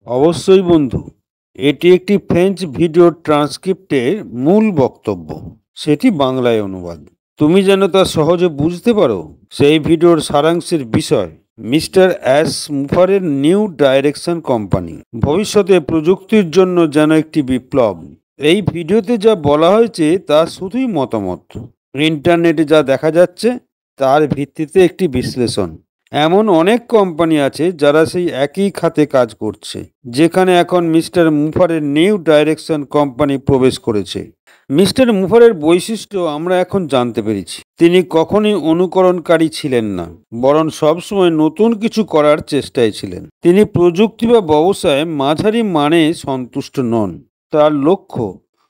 অবশ্যই বন্ধু, এটি একটি ফ্রেঞ্চ ভিডিও ট্রান্সক্রিপ্টের মূল বক্তব্য, সেটি বাংলায় অনুবাদ। তুমি যেন তা সহজে বুঝতে পারো সেই ভিডিওর সারাংশের বিষয় মিস্টার অ্যাশ মুফারের নিউ ডাইরেকশন কোম্পানি, ভবিষ্যতে প্রযুক্তির জন্য যেন একটি বিপ্লব। এই ভিডিওতে যা বলা হয়েছে তা শুধুই মতামত, ইন্টারনেটে যা দেখা যাচ্ছে তার ভিত্তিতে একটি বিশ্লেষণ। এমন অনেক কোম্পানি আছে যারা সেই একই খাতে কাজ করছে, যেখানে এখন মিস্টার মুফারের নিউ ডাইরেকশন কোম্পানি প্রবেশ করেছে। মিস্টার মুফারের বৈশিষ্ট্য আমরা এখন জানতে পেরেছি। তিনি কখনোই অনুকরণকারী ছিলেন না, বরং সবসময় নতুন কিছু করার চেষ্টায় ছিলেন। তিনি প্রযুক্তি বা ব্যবসায় মাঝারি মানে সন্তুষ্ট নন। তার লক্ষ্য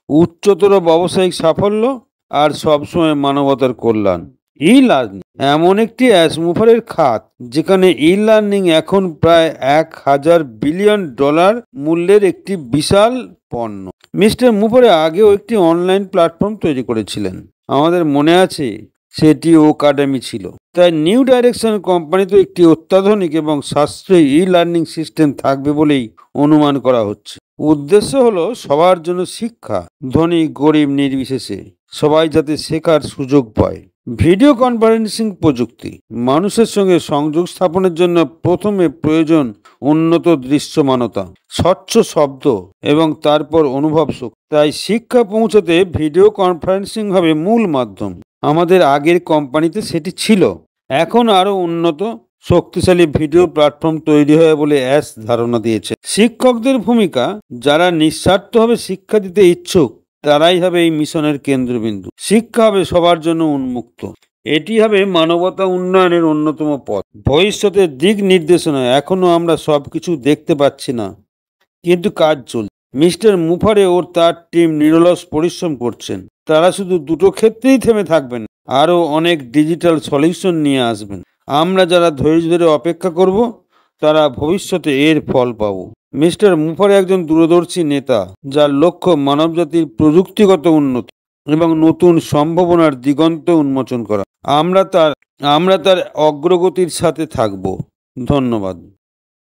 উচ্চতর ব্যবসায়িক সাফল্য আর সবসময় মানবতার কল্যাণ। ই লার্নিং এমন একটি অ্যাসমুফারের খাত যেখানে ই লার্নিং এখন প্রায় 1000 বিলিয়ন ডলার মূল্যের একটি বিশাল পণ্য। মিস্টার মুফারে আগেও একটি অনলাইন প্ল্যাটফর্ম তৈরি করেছিলেন, আমাদের মনে আছে, সেটি ওকাডেমি ছিল। তাই নিউ ডাইরেকশন কোম্পানিতে একটি অত্যাধুনিক এবং সাশ্রয়ী ই লার্নিং সিস্টেম থাকবে বলেই অনুমান করা হচ্ছে। উদ্দেশ্য হলো সবার জন্য শিক্ষা, ধনী গরিব নির্বিশেষে সবাই যাতে শেখার সুযোগ পায়। ভিডিও কনফারেন্সিং প্রযুক্তি মানুষের সঙ্গে সংযোগ স্থাপনের জন্য প্রথমে প্রয়োজন উন্নত দৃশ্যমানতা, স্বচ্ছ শব্দ এবং তারপর অনুভব শক্তি। তাই শিক্ষা পৌঁছাতে ভিডিও কনফারেন্সিং হবে মূল মাধ্যম। আমাদের আগের কোম্পানিতে সেটি ছিল। এখন আরও উন্নত শক্তিশালী ভিডিও প্ল্যাটফর্ম তৈরি হয় বলে অ্যাশ ধারণা দিয়েছে। শিক্ষকদের ভূমিকা, যারা নিঃস্বার্থভাবে শিক্ষা দিতে ইচ্ছুক তারাই হবে এই মিশনের কেন্দ্রবিন্দু। শিক্ষা হবে সবার জন্য উন্মুক্ত। এটি হবে মানবতা উন্নয়নের অন্যতম পথ। ভবিষ্যতের দিক নির্দেশনা এখনো আমরা সবকিছু দেখতে পাচ্ছি না, কিন্তু কাজ চলছে। মিস্টার মুফারে ও তার টিম নিরলস পরিশ্রম করছেন। তারা শুধু দুটো ক্ষেত্রেই থেমে থাকবেন, আরও অনেক ডিজিটাল সলিউশন নিয়ে আসবেন। আমরা যারা ধৈর্য ধরে অপেক্ষা করব তারা ভবিষ্যতে এর ফল পাবো। মিস্টার মুফারে একজন দূরদর্শী নেতা, যার লক্ষ্য মানবজাতির প্রযুক্তিগত উন্নতি এবং নতুন সম্ভাবনার দিগন্ত উন্মোচন করা। আমরা তার অগ্রগতির সাথে থাকব। ধন্যবাদ।